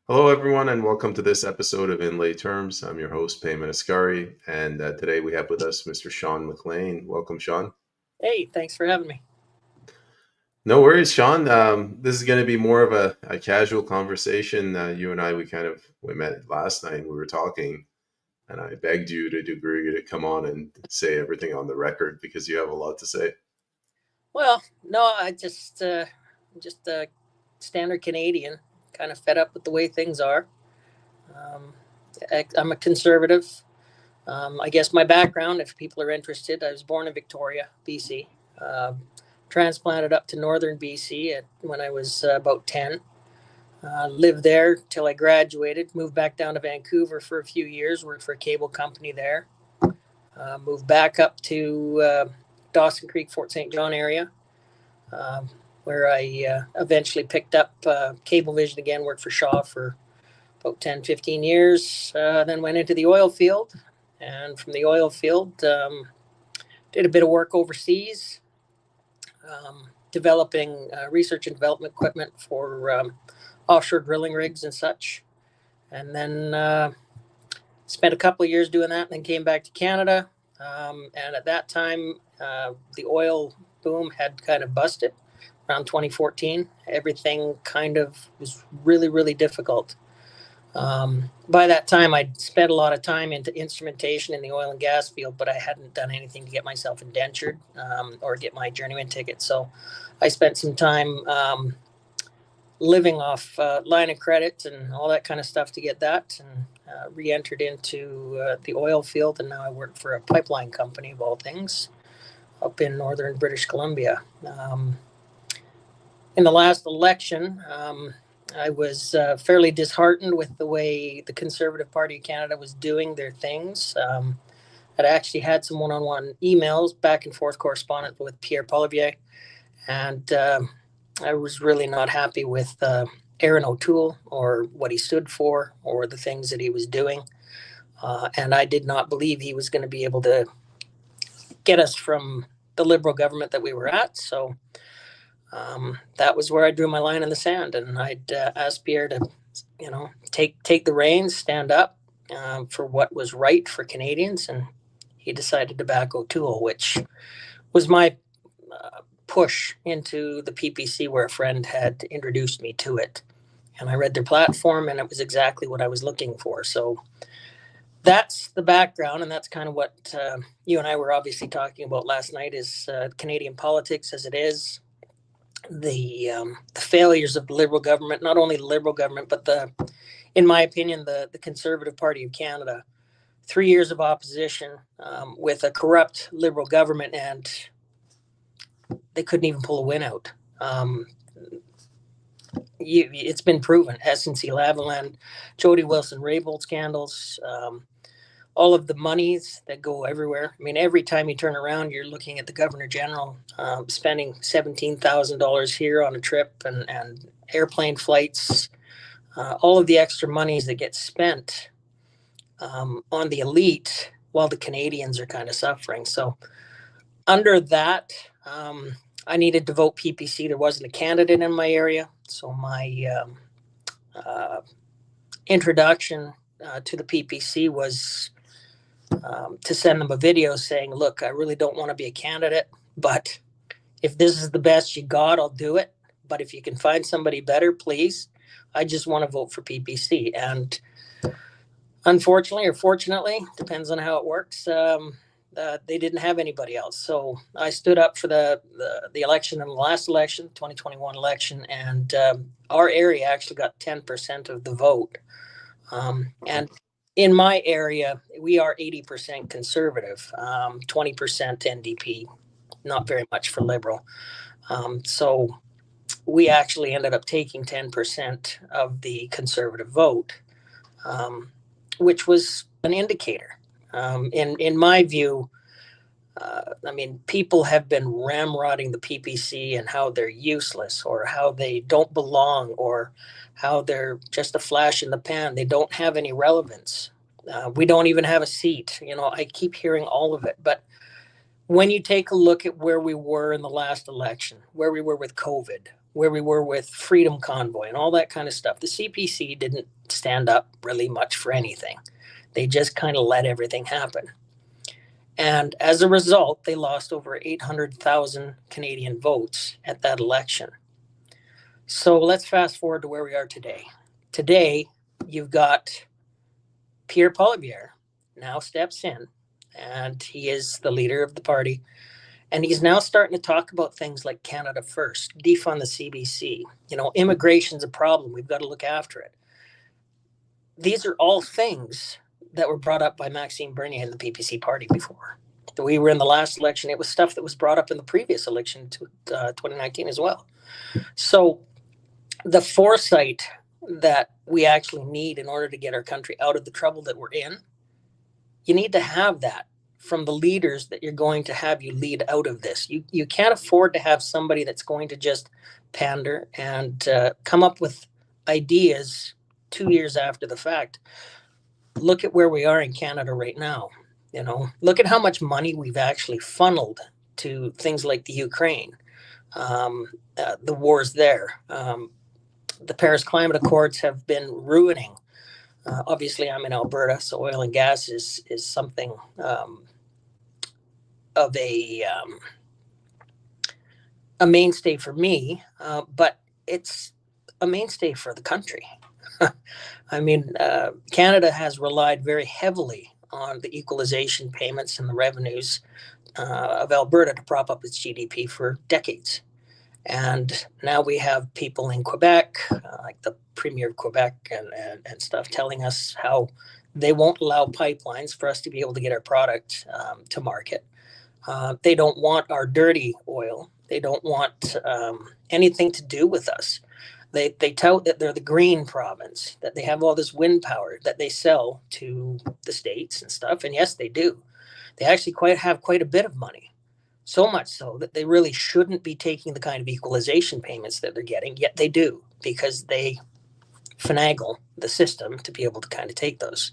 Hello, everyone, and welcome to this episode of In Lay Terms. I'm your host, Payman Ascari, and today we have with us Mr. Shawn McLean. Welcome, Shawn. Hey, thanks for having me. No worries, Shawn. This is going to be more of a casual conversation. You and I, we met last night and we were talking, and I begged you to agree to come on and say everything on the record because you have a lot to say. Well, no, I just a standard Canadian, kind of fed up with the way things are. I'm a conservative. I guess my background, if people are interested, I was born in Victoria, BC. Transplanted up to northern BC when I was about 10. Lived there till I graduated. Moved back down to Vancouver for a few years. Worked for a cable company there. Moved back up to Dawson Creek, Fort St. John area, where I eventually picked up Cablevision again, worked for Shaw for about 10, 15 years, then went into the oil field. And from the oil field, did a bit of work overseas, developing research and development equipment for offshore drilling rigs and such. And then spent a couple of years doing that and then came back to Canada. And at that time, the oil boom had kind of busted around 2014. Everything kind of was really, really difficult. By that time, I'd spent a lot of time into instrumentation in the oil and gas field, but I hadn't done anything to get myself indentured or get my journeyman ticket. So I spent some time living off line of credit and all that kind of stuff to get that, and re-entered into the oil field. And now I work for a pipeline company, of all things, up in northern British Columbia. In the last election, I was fairly disheartened with the way the Conservative Party of Canada was doing their things. I'd actually had some one-on-one emails, back and forth correspondence with Pierre Poilievre, and I was really not happy with Aaron O'Toole or what he stood for or the things that he was doing. And I did not believe he was going to be able to get us from the Liberal government that we were at. So that was where I drew my line in the sand, and I'd asked Pierre to, take the reins, stand up for what was right for Canadians, and he decided to back O'Toole, which was my push into the PPC, where a friend had introduced me to it. And I read their platform, and it was exactly what I was looking for. So that's the background, and that's kind of what you and I were obviously talking about last night, is Canadian politics as it is. The failures of the Liberal government, not only the Liberal government, but in my opinion, the Conservative Party of Canada. 3 years of opposition with a corrupt Liberal government, and they couldn't even pull a win out. It's been proven. SNC-Lavalin, Jody Wilson-Raybould scandals, all of the monies that go everywhere. I mean, every time you turn around, you're looking at the Governor General spending $17,000 here on a trip and airplane flights, all of the extra monies that get spent on the elite while the Canadians are kind of suffering. So under that, I needed to vote PPC. There wasn't a candidate in my area. So my introduction to the PPC was to send them a video saying, look, I really don't want to be a candidate, but if this is the best you got, I'll do it. But if you can find somebody better, please. I just want to vote for PPC. And unfortunately, or fortunately, depends on how it works, they didn't have anybody else. So I stood up for the election in the last election, 2021 election, and our area actually got 10% of the vote. And in my area, we are 80% conservative, 20% NDP, not very much for Liberal. So we actually ended up taking 10% of the Conservative vote, which was an indicator. In my view, people have been ramrodding the PPC and how they're useless or how they don't belong or how they're just a flash in the pan. They don't have any relevance. We don't even have a seat. I keep hearing all of it. But when you take a look at where we were in the last election, where we were with COVID, where we were with Freedom Convoy and all that kind of stuff, the CPC didn't stand up really much for anything. They just kind of let everything happen. And as a result, they lost over 800,000 Canadian votes at that election. So let's fast forward to where we are today. Today, you've got Pierre Poilievre now steps in, and he is the leader of the party. And he's now starting to talk about things like Canada First, defund the CBC. Immigration's a problem. We've got to look after it. These are all things that were brought up by Maxime Bernier and the PPC party before. We were in the last election. It was stuff that was brought up in the previous election, 2019 as well. So the foresight that we actually need in order to get our country out of the trouble that we're in, you need to have that from the leaders that you're going to have you lead out of this. You can't afford to have somebody that's going to just pander and come up with ideas 2 years after the fact. Look at where we are in Canada right now. Look at how much money we've actually funneled to things like the Ukraine, the wars there. The Paris Climate Accords have been ruining. Obviously, I'm in Alberta, so oil and gas is something of a mainstay for me, but it's a mainstay for the country. I mean, Canada has relied very heavily on the equalization payments and the revenues of Alberta to prop up its GDP for decades. And now we have people in Quebec, like the Premier of Quebec and stuff, telling us how they won't allow pipelines for us to be able to get our product to market. They don't want our dirty oil. They don't want anything to do with us. They tout that they're the green province, that they have all this wind power that they sell to the States and stuff. And yes, they do. They actually have quite a bit of money. So much so that they really shouldn't be taking the kind of equalization payments that they're getting, yet they do, because they finagle the system to be able to kind of take those.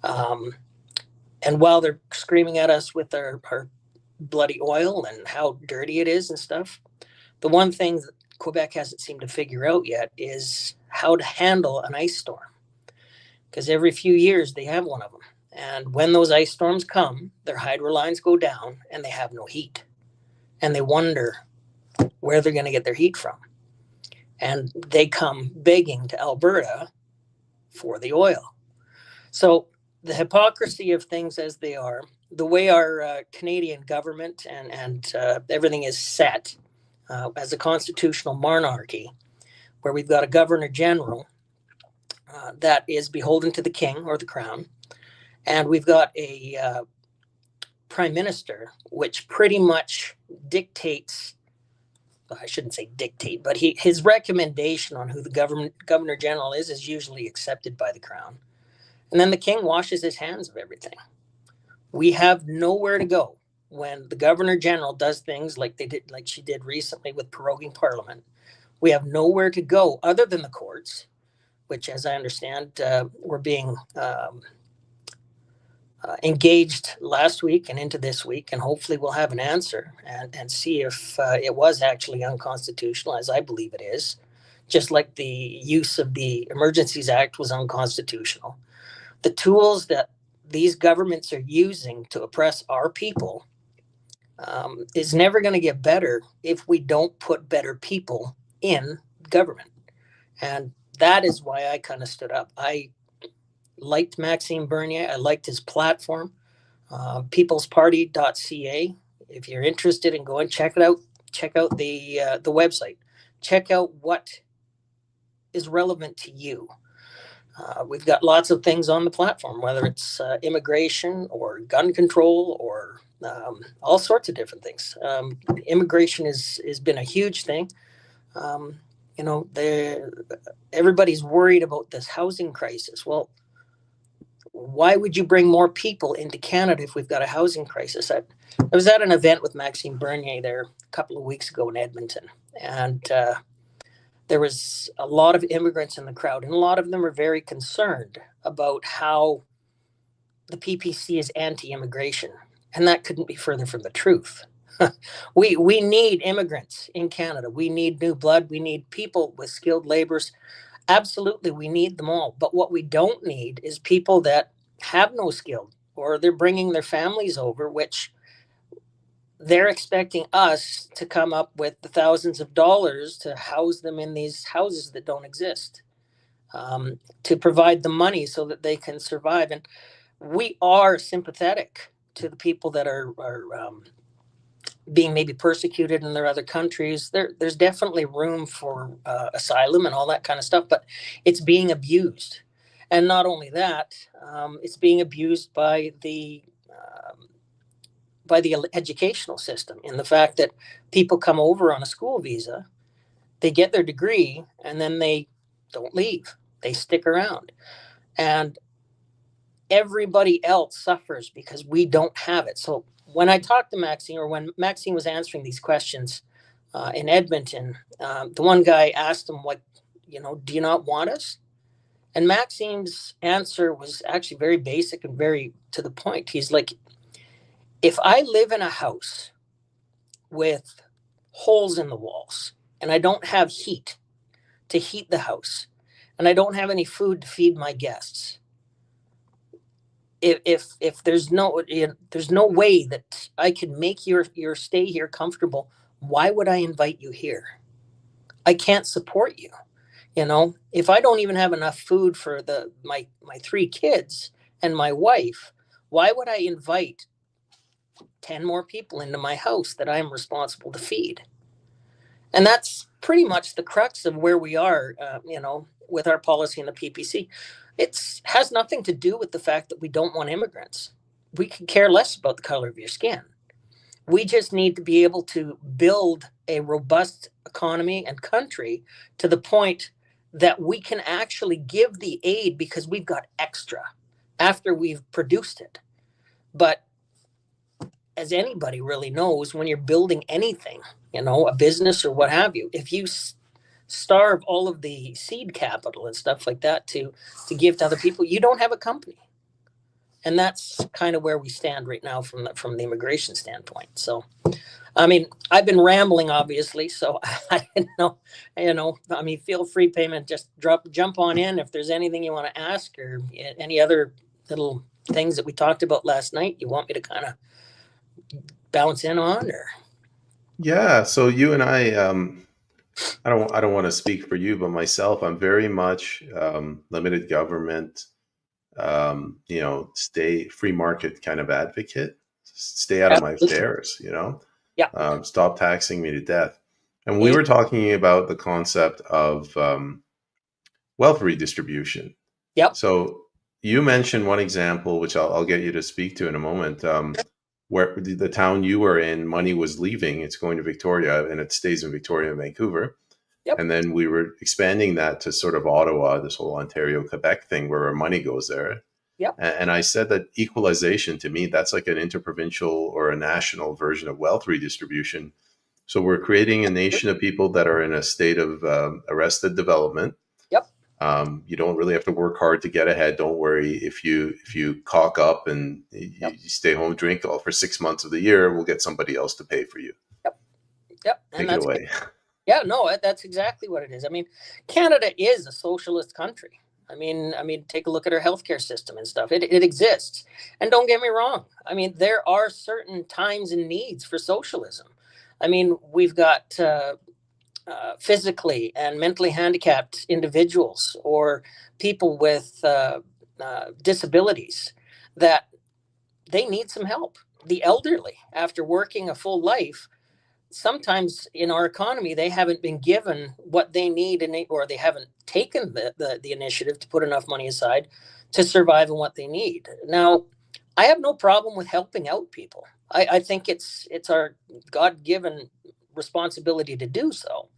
And while they're screaming at us with our bloody oil and how dirty it is and stuff, the one thing that Quebec hasn't seemed to figure out yet is how to handle an ice storm. Because every few years they have one of them. And when those ice storms come, their hydro lines go down and they have no heat. And they wonder where they're going to get their heat from. And they come begging to Alberta for the oil. So the hypocrisy of things as they are, the way our Canadian government and everything is set as a constitutional monarchy, where we've got a governor general that is beholden to the king or the crown. And we've got a prime minister, which pretty much dictates, I shouldn't say dictate, but his recommendation on who the governor general is usually accepted by the crown. And then the king washes his hands of everything. We have nowhere to go when the governor general does things like she did recently with proroguing parliament. We have nowhere to go other than the courts, which, as I understand, were being engaged last week and into this week, and hopefully we'll have an answer and see if it was actually unconstitutional, as I believe it is, just like the use of the Emergencies Act was unconstitutional. The tools that these governments are using to oppress our people is never going to get better if we don't put better people in government. And that is why I kind of stood up. I liked Maxime Bernier. I liked his platform, peoplesparty.ca. If you're interested in going, check it out. Check out the website. Check out what is relevant to you. We've got lots of things on the platform, whether it's immigration or gun control or all sorts of different things. Immigration has been a huge thing. Everybody's worried about this housing crisis. Well, why would you bring more people into Canada if we've got a housing crisis? I was at an event with Maxime Bernier there a couple of weeks ago in Edmonton, and there was a lot of immigrants in the crowd, and a lot of them are very concerned about how the PPC is anti-immigration, and that couldn't be further from the truth. We need immigrants in Canada. We need new blood. We need people with skilled labors. Absolutely, we need them all. But what we don't need is people that have no skill, or they're bringing their families over, which they're expecting us to come up with the thousands of dollars to house them in these houses that don't exist, to provide the money so that they can survive. And we are sympathetic to the people that are being maybe persecuted in their other countries. There's definitely room for asylum and all that kind of stuff, but it's being abused. And not only that, it's being abused by the educational system, in the fact that people come over on a school visa, they get their degree, and then they don't leave. They stick around. And everybody else suffers because we don't have it. So when I talked to Maxine, or when Maxine was answering these questions in Edmonton, the one guy asked him, like, do you not want us? And Maxine's answer was actually very basic and very to the point. He's like, if I live in a house with holes in the walls and I don't have heat to heat the house and I don't have any food to feed my guests, if there's no way that I can make your stay here comfortable, why would I invite you here? I can't support you. If I don't even have enough food for my three kids and my wife, why would I invite 10 more people into my house that I'm responsible to feed? And that's pretty much the crux of where we are, with our policy in the PPC. It has nothing to do with the fact that we don't want immigrants. We could care less about the color of your skin. We just need to be able to build a robust economy and country to the point that we can actually give the aid because we've got extra after we've produced it. But as anybody really knows, when you're building anything, a business or what have you, if you starve all of the seed capital and stuff like that to give to other people, you don't have a company. And that's kind of where we stand right now from the immigration standpoint. So, I mean, I've been rambling, obviously. So I know, I mean, feel free, Payment. Just jump on in if there's anything you want to ask, or any other little things that we talked about last night you want me to kind of bounce in on, or. Yeah, so you and I don't want to speak for you, but myself, I'm very much limited government, stay free market kind of advocate. Stay out of my Absolutely. affairs, Yeah. stop taxing me to death. And we Amen. were talking about the concept of wealth redistribution. Yep. So you mentioned one example, which I'll get you to speak to in a moment, where the town you were in, money was leaving, it's going to Victoria, and it stays in Victoria and Vancouver. Yep. And then we were expanding that to sort of Ottawa, this whole Ontario Quebec thing where our money goes there. Yep. And I said that equalization, to me, that's like an interprovincial or a national version of wealth redistribution. So we're creating a nation of people that are in a state of arrested development. Yep. You don't really have to work hard to get ahead. Don't worry if you cock up and Yep. you stay home, drink all for 6 months of the year. We'll get somebody else to pay for you. Yep. Yep. And Take it that's away. Yeah, no, that's exactly what it is. I mean, Canada is a socialist country. I mean, take a look at our healthcare system and stuff. It exists, and don't get me wrong. I mean, there are certain times and needs for socialism. I mean, we've got physically and mentally handicapped individuals, or people with disabilities, that they need some help. The elderly, after working a full life, sometimes in our economy they haven't been given what they need, or they haven't taken the initiative to put enough money aside to survive on what they need. Now, I have no problem with helping out people. I think it's our God-given responsibility to do so.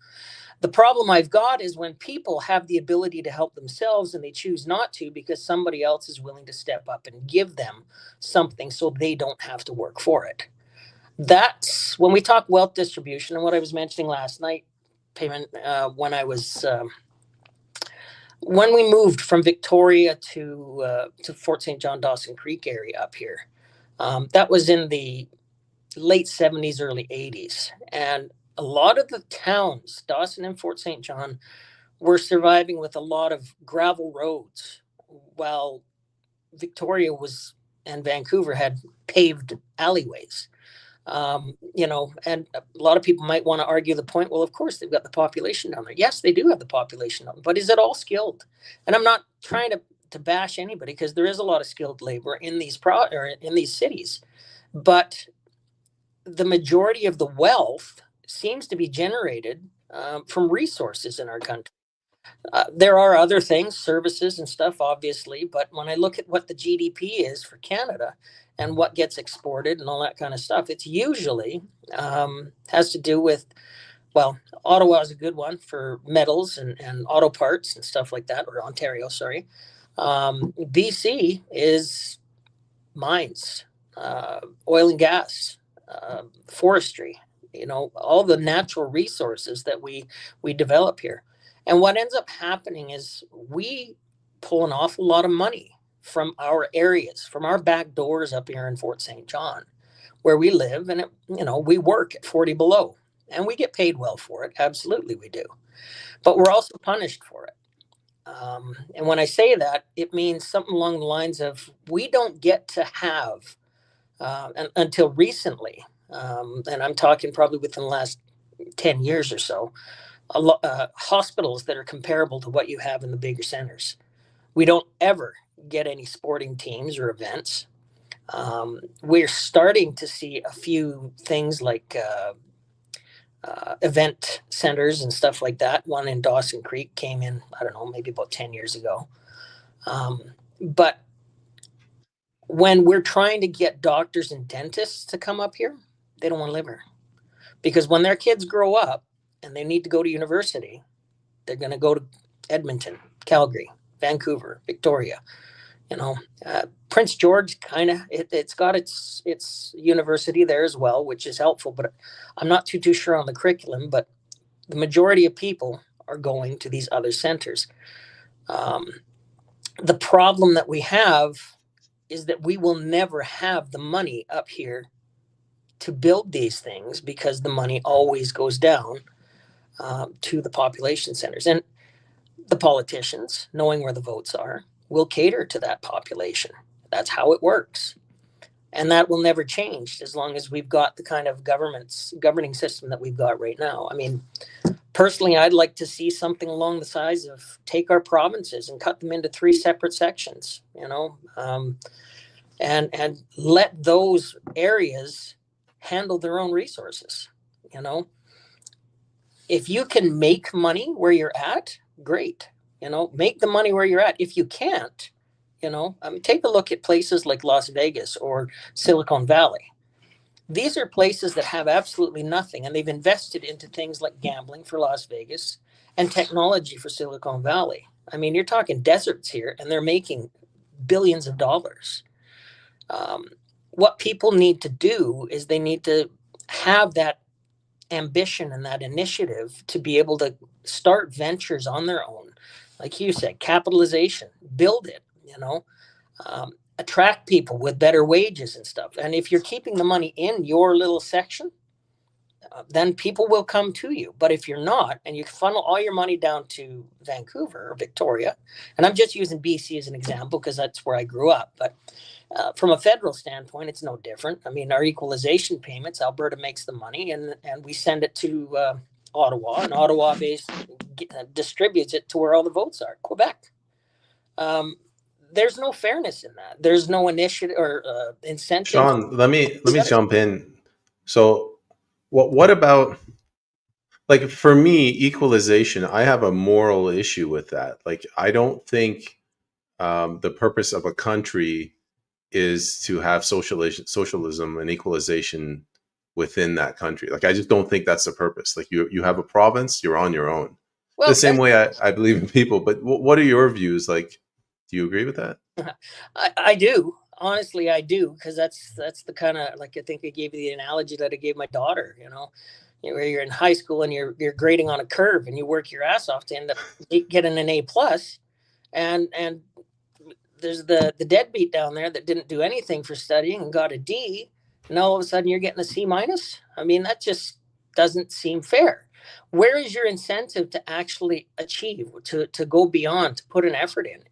The problem I've got is when people have the ability to help themselves and they choose not to because somebody else is willing to step up and give them something so they don't have to work for it. That's when we talk wealth distribution, and what I was mentioning last night, Payment, when we moved from Victoria to Fort St. John Dawson Creek area up here. That was in the late 70s, early 80s, and a lot of the towns, Dawson and Fort St. John, we're surviving with a lot of gravel roads, while Victoria was and Vancouver had paved alleyways. And a lot of people might want to argue the point. Well, of course they've got the population down there. Yes, they do have the population down there, but is it all skilled? And I'm not trying to bash anybody, because there is a lot of skilled labor in in these cities, but the majority of the wealth seems to be generated from resources in our country. There are other things, services and stuff, obviously, but when I look at what the GDP is for Canada and what gets exported and all that kind of stuff, it's usually has to do with, well, Ottawa is a good one for metals and auto parts and stuff like that, or Ontario, sorry. BC is mines, oil and gas, forestry, all the natural resources that we develop here. And what ends up happening is we pull an awful lot of money from our areas, from our back doors up here in Fort St. John, where we live, and we work at 40 below, and we get paid well for it. Absolutely, we do. But we're also punished for it. And when I say that, it means something along the lines of, we don't get to have, until recently, and I'm talking probably within the last 10 years or so, hospitals that are comparable to what you have in the bigger centers. We don't ever get any sporting teams or events. We're starting to see a few things like event centers and stuff like that. One in Dawson Creek came in, I don't know, maybe about 10 years ago. But when we're trying to get doctors and dentists to come up here, they don't want to live here. Because when their kids grow up and they need to go to university, they're going to go to Edmonton, Calgary, Vancouver, Victoria. Prince George it's got its university there as well, which is helpful. But I'm not too sure on the curriculum. But the majority of people are going to these other centers. The problem that we have is that we will never have the money up here to build these things, because the money always goes down to the population centers. And the politicians, knowing where the votes are, will cater to that population. That's how it works. And that will never change as long as we've got the kind of governing system that we've got right now. I mean, personally, I'd like to see something along the size of, take our provinces and cut them into 3 separate sections, and let those areas handle their own resources. If you can make money where you're at, great. Make the money where you're at. If you can't, take a look at places like Las Vegas or Silicon Valley. These are places that have absolutely nothing, and they've invested into things like gambling for Las Vegas and technology for Silicon Valley. I mean, you're talking deserts here, and they're making billions of dollars. What people need to do is they need to have that ambition and that initiative to be able to start ventures on their own. Like you said, capitalization, build it, attract people with better wages and stuff. And if you're keeping the money in your little section, then people will come to you. But if you're not, and you funnel all your money down to Vancouver or Victoria, and I'm just using BC as an example because that's where I grew up, but from a federal standpoint, it's no different. I mean, our equalization payments, Alberta makes the money, and we send it to Ottawa, and Ottawa distributes it to where all the votes are, Quebec. There's no fairness in that. There's no initiative or incentive. Shawn, let me jump in. So, what about, like, for me, equalization? I have a moral issue with that. Like, I don't think the purpose of a country is to have socialism and equalization within that country. Like, I just don't think that's the purpose. Like, you have a province, you're on your own. Well, the same way I believe in people. But what are your views? Like, do you agree with that? I do. Honestly, I do, because that's the kind of, like, I think I gave you the analogy that I gave my daughter. Where you're in high school and you're grading on a curve, and you work your ass off to end up getting an A plus, and there's the deadbeat down there that didn't do anything for studying and got a D, and all of a sudden you're getting a C minus. I mean, that just doesn't seem fair. Where is your incentive to actually achieve, to go beyond, to put an effort in?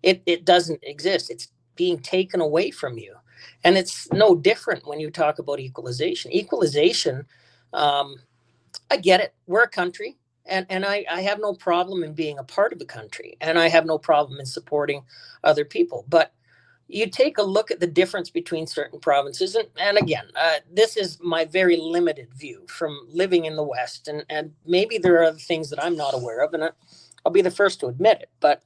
It doesn't exist. It's being taken away from you. And it's no different when you talk about equalization. Equalization, I get it. We're a country, and I have no problem in being a part of a country, and I have no problem in supporting other people. But you take a look at the difference between certain provinces, and again, this is my very limited view from living in the West, and maybe there are other things that I'm not aware of, and I'll be the first to admit it. But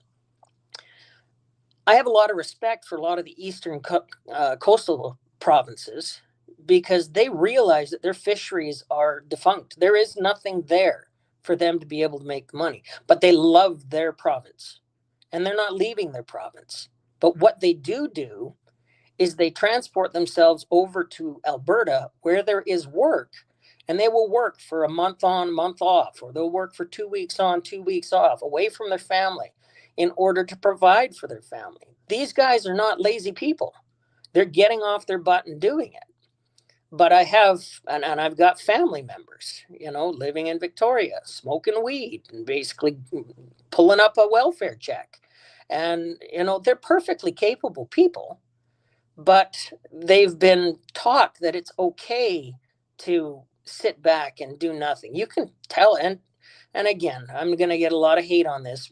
I have a lot of respect for a lot of the eastern coastal provinces because they realize that their fisheries are defunct. There is nothing there for them to be able to make money, but they love their province and they're not leaving their province. But what they do is they transport themselves over to Alberta where there is work, and they will work for a month on, month off, or they'll work for 2 weeks on, 2 weeks off, away from their family in order to provide for their family. These guys are not lazy people. They're getting off their butt and doing it. But I have, and I've got family members, living in Victoria, smoking weed and basically pulling up a welfare check. And, they're perfectly capable people, but they've been taught that it's okay to sit back and do nothing. You can tell, and again, I'm going to get a lot of hate on this,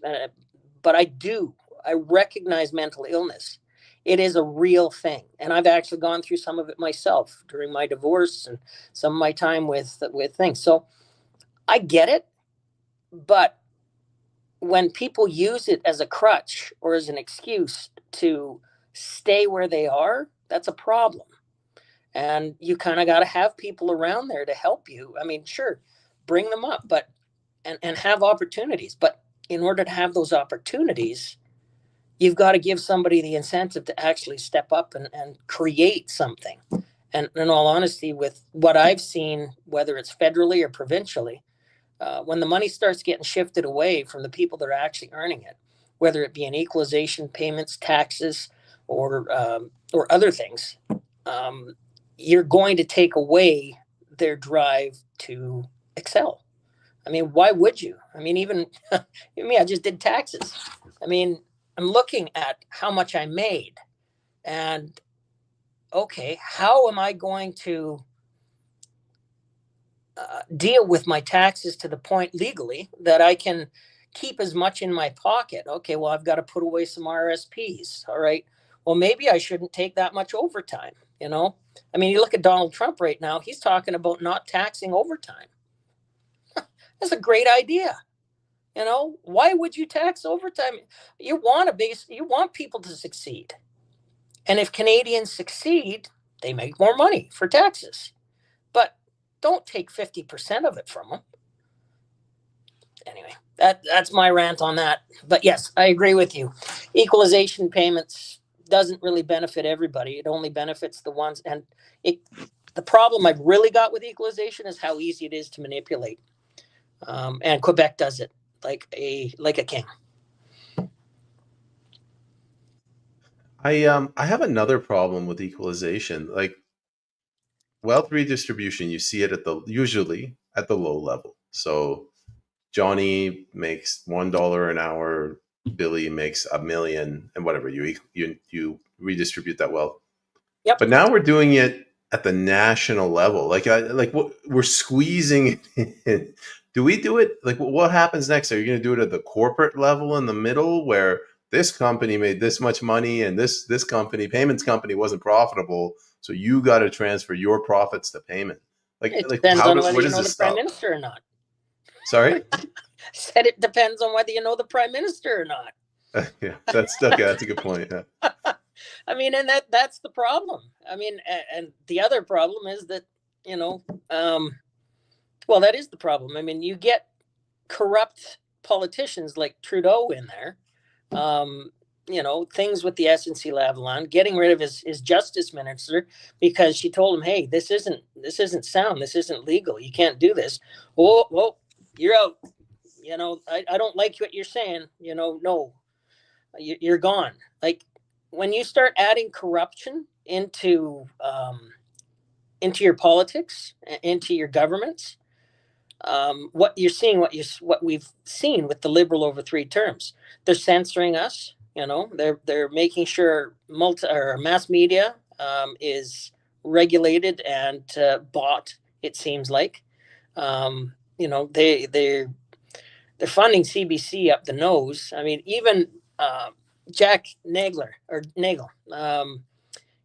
but I recognize mental illness. It is a real thing, and I've actually gone through some of it myself during my divorce and some of my time with things. So I get it, but when people use it as a crutch or as an excuse to stay where they are, that's a problem. And you kind of got to have people around there to help you. I mean, sure, bring them up, but and have opportunities. But in order to have those opportunities, you've got to give somebody the incentive to actually step up and create something. And in all honesty, with what I've seen, whether it's federally or provincially, when the money starts getting shifted away from the people that are actually earning it, whether it be in equalization payments, taxes, or other things, you're going to take away their drive to excel. I mean, why would you? I mean, even me, I just did taxes. I mean, I'm looking at how much I made, and okay, how am I going to deal with my taxes to the point legally that I can keep as much in my pocket? Okay, well, I've got to put away some RSPs. All right. Well, maybe I shouldn't take that much overtime. I mean, you look at Donald Trump right now, he's talking about not taxing overtime. That's a great idea. Why would you tax overtime? You want people to succeed. And if Canadians succeed, they make more money for taxes. But don't take 50% of it from them. Anyway, that's my rant on that. But yes, I agree with you. Equalization payments doesn't really benefit everybody. It only benefits the ones. And the problem I've really got with equalization is how easy it is to manipulate. And Quebec does it like a king. I have another problem with equalization. Like wealth redistribution, you see it usually at the low level. So Johnny makes $1 an hour, Billy makes $1 million, and whatever you redistribute that wealth. Yep. But now we're doing it at the national level. We're squeezing it in. Do we do it? Like, what happens next? Are you going to do it at the corporate level in the middle, where this company made this much money and this payments company wasn't profitable, so you got to transfer your profits to payment? It depends on whether you know the prime minister or not. Sorry? Said it depends on whether you know the prime minister or not. Yeah, that's okay. That's a good point. Yeah. I mean, and that's the problem. I mean, and the other problem is that, well, that is the problem. I mean, you get corrupt politicians like Trudeau in there, things with the SNC Lavalin, getting rid of his justice minister because she told him, hey, this isn't sound. This isn't legal. You can't do this. Oh, you're out. I don't like what you're saying. No, you're gone. Like, when you start adding corruption into your politics, into your governments, what you're seeing, what we've seen with the Liberal over 3 terms. They're censoring us. They're making sure mass media is regulated and bought. It seems like, they're funding CBC up the nose. I mean, even Jack Nagel.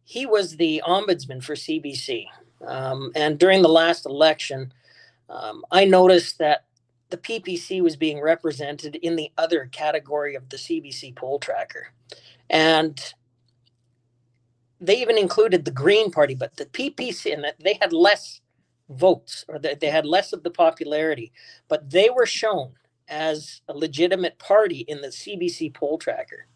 He was the ombudsman for CBC, and during the last election, I noticed that the PPC was being represented in the other category of the CBC poll tracker. And they even included the Green Party, but the PPC, and they had less votes, or they had less of the popularity, but they were shown as a legitimate party in the CBC poll tracker.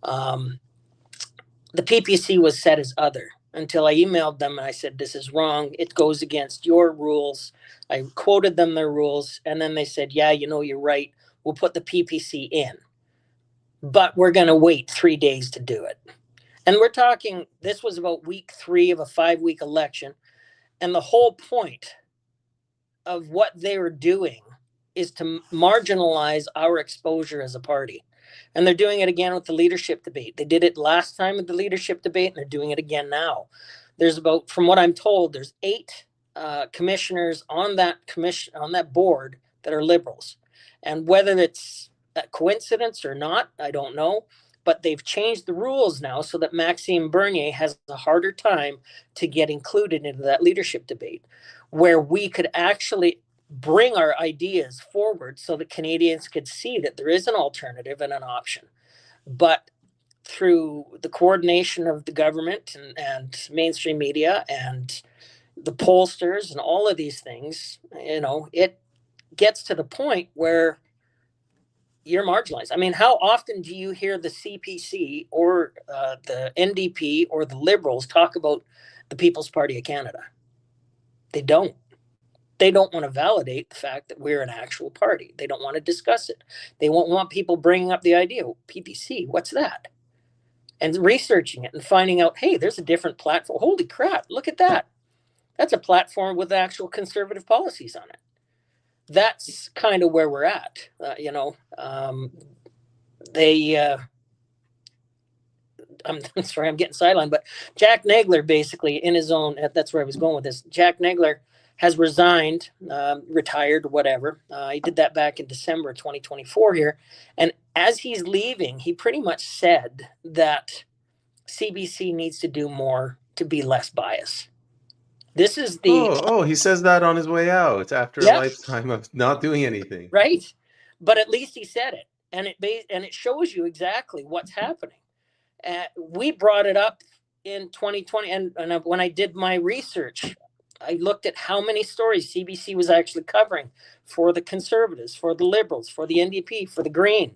The PPC was set as other until I emailed them and I said, this is wrong. It goes against your rules. I quoted them their rules. And then they said, yeah, you're right. We'll put the PPC in, but we're going to wait 3 days to do it. And we're talking, this was about week 3 of a 5-week election. And the whole point of what they were doing is to marginalize our exposure as a party. And they're doing it again with the leadership debate. They did it last time with the leadership debate, and they're doing it again now. There's about, from what I'm told, there's 8 commissioners on that board that are Liberals. And whether it's a coincidence or not, I don't know. But they've changed the rules now so that Maxime Bernier has a harder time to get included into that leadership debate, where we could actually bring our ideas forward so that Canadians could see that there is an alternative and an option. But through the coordination of the government and mainstream media and the pollsters and all of these things, it gets to the point where you're marginalized. I mean, how often do you hear the CPC or the NDP or the Liberals talk about the People's Party of Canada? They don't. They don't want to validate the fact that we're an actual party. They don't want to discuss it. They won't want people bringing up the idea, PPC, what's that? And researching it and finding out, hey, there's a different platform. Holy crap, look at that. That's a platform with actual conservative policies on it. That's kind of where we're at. I'm sorry, I'm getting sidelined, but Jack Nagler basically in his own, that's where I was going with this. Jack Nagler has resigned, retired, whatever. He did that back in December 2024 here. And as he's leaving, he pretty much said that CBC needs to do more to be less biased. This is he says that on his way out after a lifetime of not doing anything. Right. But at least he said it. And it shows you exactly what's happening. We brought it up in 2020. And when I did my research, I looked at how many stories CBC was actually covering for the Conservatives, for the Liberals, for the NDP, for the Green,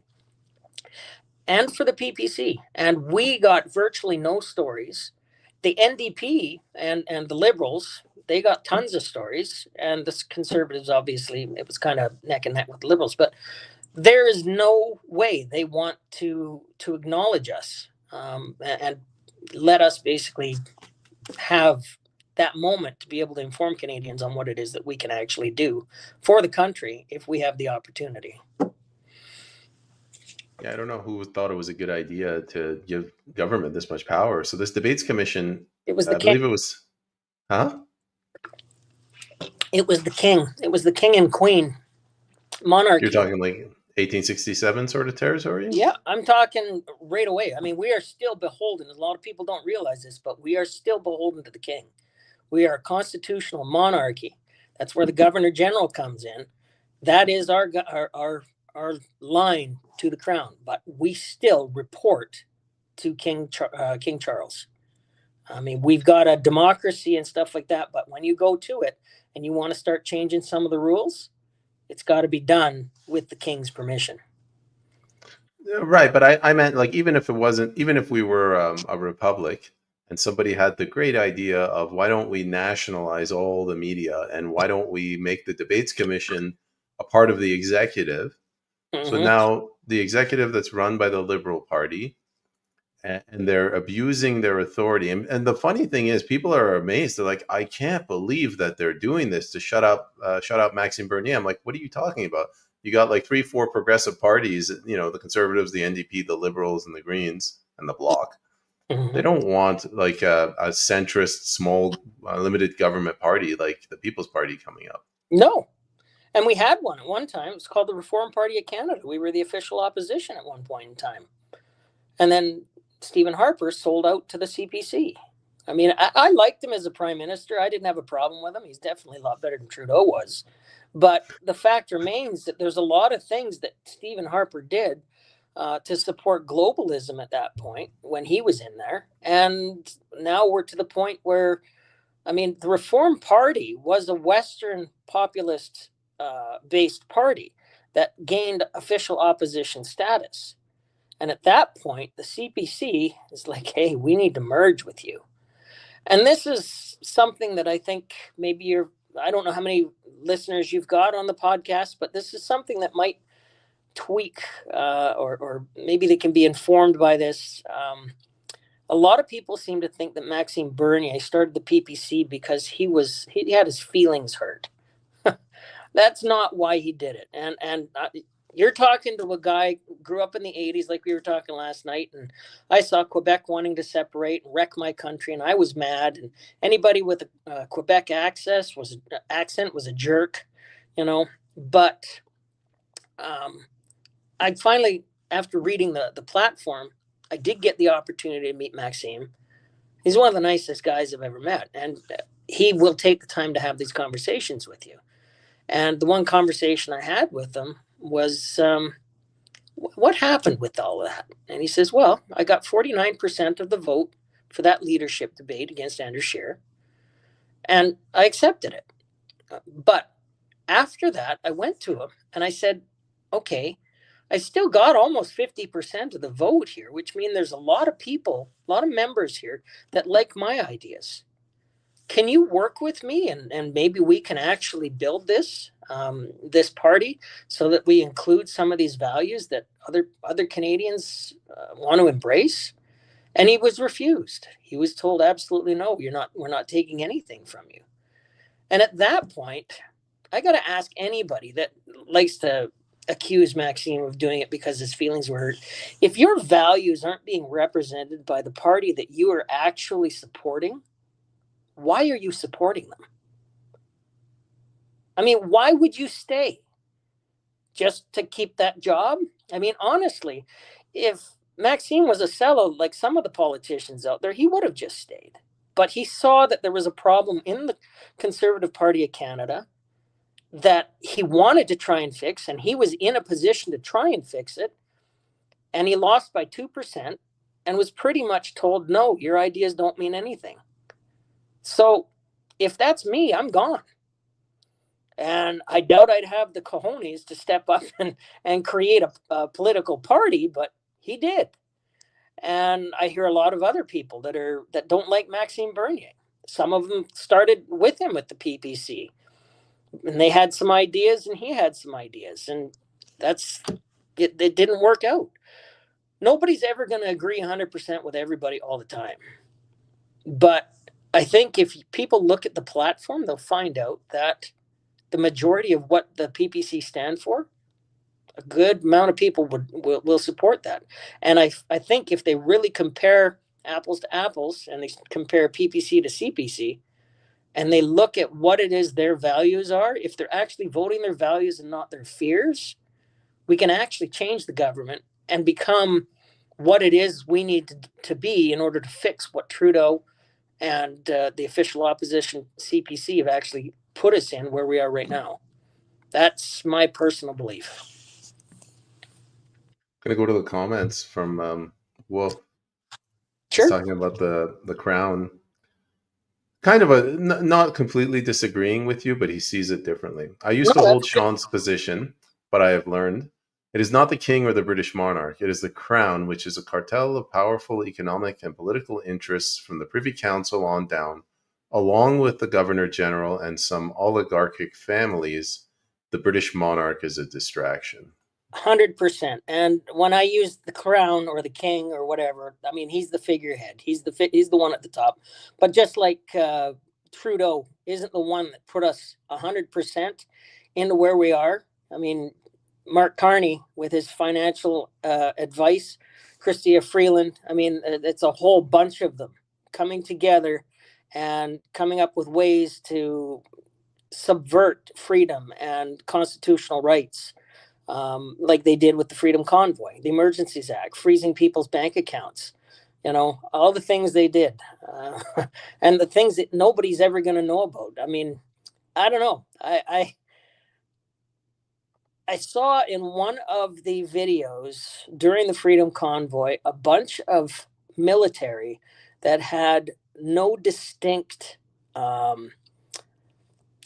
and for the PPC. And we got virtually no stories. The NDP and the Liberals, they got tons of stories. And the Conservatives, obviously, it was kind of neck and neck with the Liberals. But there is no way they want to acknowledge us and let us basically have that moment to be able to inform Canadians on what it is that we can actually do for the country if we have the opportunity. Yeah, I don't know who thought it was a good idea to give government this much power. So this debates commission, it was I believe it was, It was the king. It was the king and queen monarchy. You're talking like 1867 sort of territory? Yeah, I'm talking right away. I mean, we are still beholden. A lot of people don't realize this, but we are still beholden to the king. We are a constitutional monarchy. That's where the governor general comes in. That is our line to the crown. But we still report to King Charles. I mean, we've got a democracy and stuff like that. But when you go to it and you want to start changing some of the rules, it's got to be done with the king's permission. Right, but I meant like even if we were a republic and somebody had the great idea of why don't we nationalize all the media and why don't we make the debates commission a part of the executive? Mm-hmm. So now the executive that's run by the Liberal Party and they're abusing their authority. And the funny thing is, people are amazed. They're like, I can't believe that they're doing this to shut up Maxime Bernier. I'm like, what are you talking about? You got like 3, 4 progressive parties, you know, the Conservatives, the NDP, the Liberals, and the Greens, and the Bloc. They Mhm. don't want like a centrist, small, limited government party like the People's Party coming up. No. And we had one at one time. It was called the Reform Party of Canada. We were the official opposition at one point in time. And then Stephen Harper sold out to the CPC. I mean, I liked him as a prime minister. I didn't have a problem with him. He's definitely a lot better than Trudeau was. But the fact remains that there's a lot of things that Stephen Harper did to support globalism at that point when he was in there. And now we're to the point where, I mean, the Reform Party was a Western populist based party that gained official opposition status. And at that point, the CPC is like, hey, we need to merge with you. And this is something that I think maybe I don't know how many listeners you've got on the podcast, but this is something that might tweak or maybe they can be informed by this. A lot of people seem to think that Maxime Bernier started the PPC because he had his feelings hurt. That's not why he did it. And you're talking to a guy who grew up in the 80s, like we were talking last night, and I saw Quebec wanting to separate and wreck my country, and I was mad. And anybody with a Quebec accent was a jerk, you know. But I finally, after reading the platform, I did get the opportunity to meet Maxime. He's one of the nicest guys I've ever met, and he will take the time to have these conversations with you. And the one conversation I had with him was, what happened with all of that? And he says, well, I got 49% of the vote for that leadership debate against Andrew Scheer, and I accepted it. But after that, I went to him and I said, okay, I still got almost 50% of the vote here, which means there's a lot of people, a lot of members here that like my ideas. Can you work with me and maybe we can actually build this party so that we include some of these values that other Canadians want to embrace? And he was refused. He was told absolutely no. We're not taking anything from you. And at that point, I got to ask anybody that likes to accuse Maxime of doing it because his feelings were hurt. If your values aren't being represented by the party that you are actually supporting, why are you supporting them? I mean, why would you stay? Just to keep that job? I mean, honestly, if Maxime was a sellout like some of the politicians out there, he would have just stayed. But he saw that there was a problem in the Conservative Party of Canada that he wanted to try and fix, and he was in a position to try and fix it. And he lost by 2% and was pretty much told, no, your ideas don't mean anything. So if that's me, I'm gone. And I doubt I'd have the cojones to step up and create a political party, but he did. And I hear a lot of other people that don't like Maxime Bernier. Some of them started with him at the PPC, and they had some ideas, and he had some ideas, and that's it didn't work out. Nobody's ever going to agree 100% with everybody all the time, but I think if people look at the platform, they'll find out that the majority of what the PPC stand for, a good amount of people will support that. And I think if they really compare apples to apples and they compare PPC to CPC and they look at what it is their values are, if they're actually voting their values and not their fears, we can actually change the government and become what it is we need to be in order to fix what Trudeau and the official opposition CPC have actually put us in where we are right now. That's my personal belief. Gonna go to the comments from Wolf. He's Sure. talking about the crown. Kind of not completely disagreeing with you, but he sees it differently. I No, used to hold that's good. Sean's position, but I have learned it is not the king or the British monarch. It is the crown, which is a cartel of powerful economic and political interests from the Privy Council on down, along with the Governor General and some oligarchic families. The British monarch is a distraction. 100%. And when I use the crown or the king or whatever, I mean, he's the figurehead. He's the one at the top. But just like Trudeau isn't the one that put us 100% into where we are. I mean, Mark Carney with his financial advice, Chrystia Freeland. I mean, it's a whole bunch of them coming together and coming up with ways to subvert freedom and constitutional rights, like they did with the Freedom Convoy, the Emergencies Act, freezing people's bank accounts, all the things they did, and the things that nobody's ever going to know about. I mean, I don't know. I saw in one of the videos during the Freedom Convoy a bunch of military that had no distinct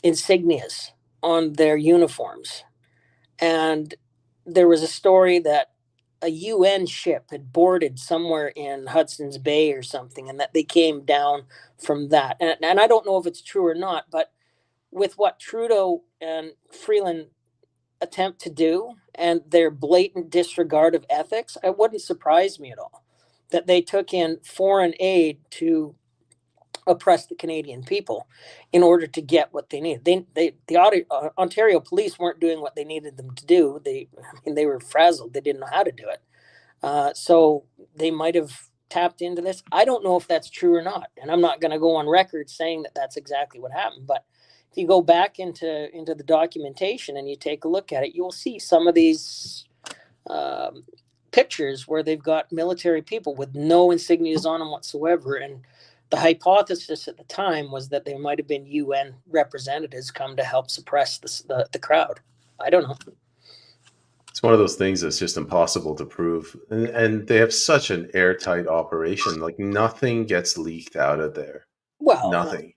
insignias on their uniforms. And there was a story that a UN ship had boarded somewhere in Hudson's Bay or something, and that they came down from that. And I don't know if it's true or not, but with what Trudeau and Freeland attempt to do and their blatant disregard of ethics, it wouldn't surprise me at all that they took in foreign aid to oppress the Canadian people in order to get what they needed. The Ontario police weren't doing what they needed them to do. They were frazzled. They didn't know how to do it. So they might have tapped into this. I don't know if that's true or not, and I'm not going to go on record saying that that's exactly what happened. But if you go back into the documentation and you take a look at it, you will see some of these pictures where they've got military people with no insignias on them whatsoever. And the hypothesis at the time was that there might have been UN representatives come to help suppress the crowd. I don't know. It's one of those things that's just impossible to prove. And they have such an airtight operation. Like nothing gets leaked out of there. Well, Nothing.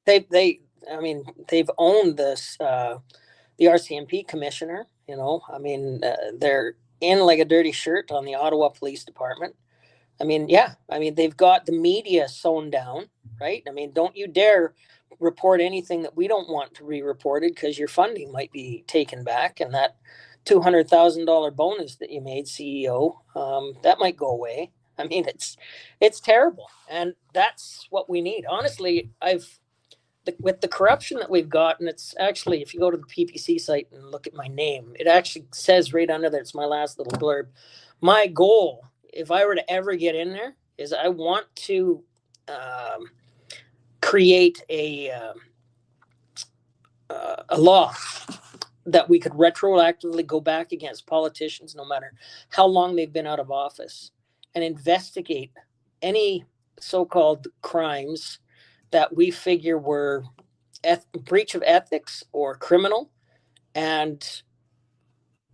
I mean, they've owned this, the RCMP commissioner, I mean, they're in like a dirty shirt on the Ottawa Police Department. I mean, yeah, I mean, they've got the media sewn down, right? I mean, don't you dare report anything that we don't want to be reported because your funding might be taken back, and that $200,000 bonus that you made CEO, that might go away. I mean, it's terrible, and that's what we need. Honestly, with the corruption that we've got, and it's actually, if you go to the PPC site and look at my name, it actually says right under there, it's my last little blurb. My goal, if I were to ever get in there, is I want to create a law that we could retroactively go back against politicians, no matter how long they've been out of office, and investigate any so-called crimes that we figure were breach of ethics or criminal, and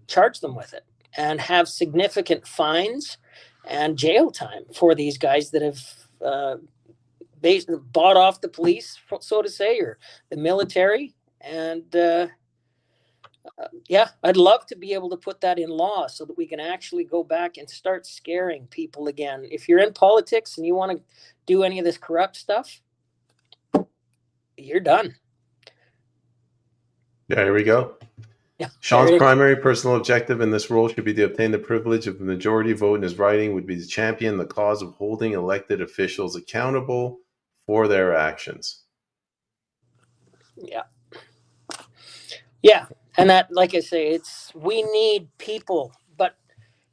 charge them with it, and have significant fines and jail time for these guys that have bought off the police, so to say, or the military. And yeah, I'd love to be able to put that in law so that we can actually go back and start scaring people again. If you're in politics and you want to do any of this corrupt stuff, you're done. Yeah, here we go. Yeah, Shawn's primary personal objective in this role should be to obtain the privilege of the majority vote in his riding, would be to champion the cause of holding elected officials accountable for their actions. Yeah. Yeah. And that, like I say, we need people, but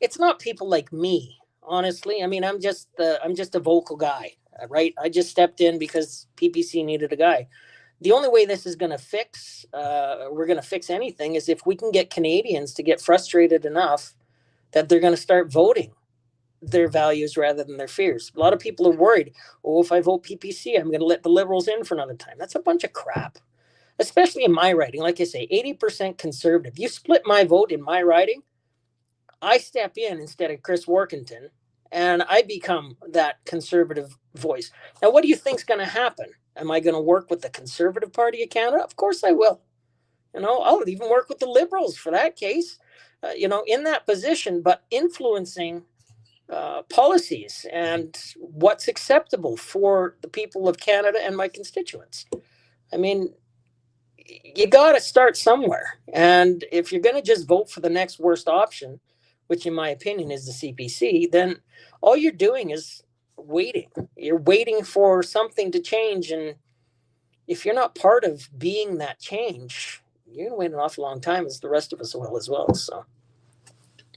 it's not people like me, honestly. I mean, I'm just a vocal guy, right? I just stepped in because PPC needed a guy. The only way this is going to we're going to fix anything, is if we can get Canadians to get frustrated enough that they're going to start voting their values rather than their fears. A lot of people are worried, oh, if I vote PPC, I'm going to let the Liberals in for another time. That's a bunch of crap, especially in my riding. Like I say, 80% Conservative. You split my vote in my riding, I step in instead of Chris Workington, and I become that Conservative voice. Now, what do you think's going to happen? Am I going to work with the Conservative Party of Canada? Of course I will. I'll even work with the Liberals for that case, in that position, but influencing policies and what's acceptable for the people of Canada and my constituents. I mean, you got to start somewhere. And if you're going to just vote for the next worst option, which in my opinion is the CPC, then all you're doing is waiting. You're waiting for something to change. And if you're not part of being that change, you're going to wait an awful long time, as the rest of us will as well. So,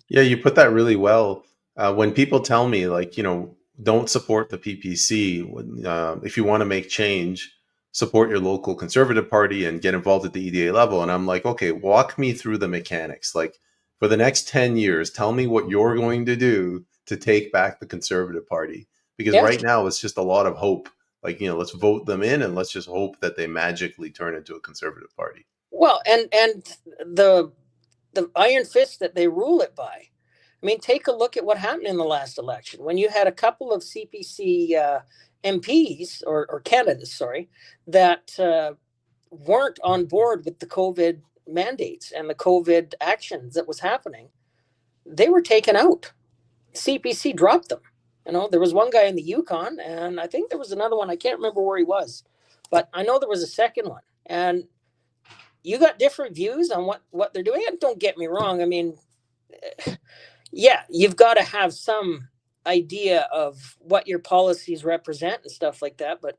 Yeah, you put that really well. When people tell me, like, don't support the PPC, if you want to make change, support your local conservative party and get involved at the EDA level. And I'm like, okay, walk me through the mechanics. Like, for the next 10 years, tell me what you're going to do to take back the conservative party. Because yeah. right now it's just a lot of hope. Like, let's vote them in and let's just hope that they magically turn into a conservative party. Well, and the iron fist that they rule it by. I mean, take a look at what happened in the last election when you had a couple of CPC MPs or candidates, sorry, that weren't on board with the COVID mandates and the COVID actions that was happening. They were taken out. CPC dropped them. There was one guy in the Yukon, and I think there was another one. I can't remember where he was, but I know there was a second one. And you got different views on what they're doing. And don't get me wrong. I mean, yeah, you've got to have some idea of what your policies represent and stuff like that. But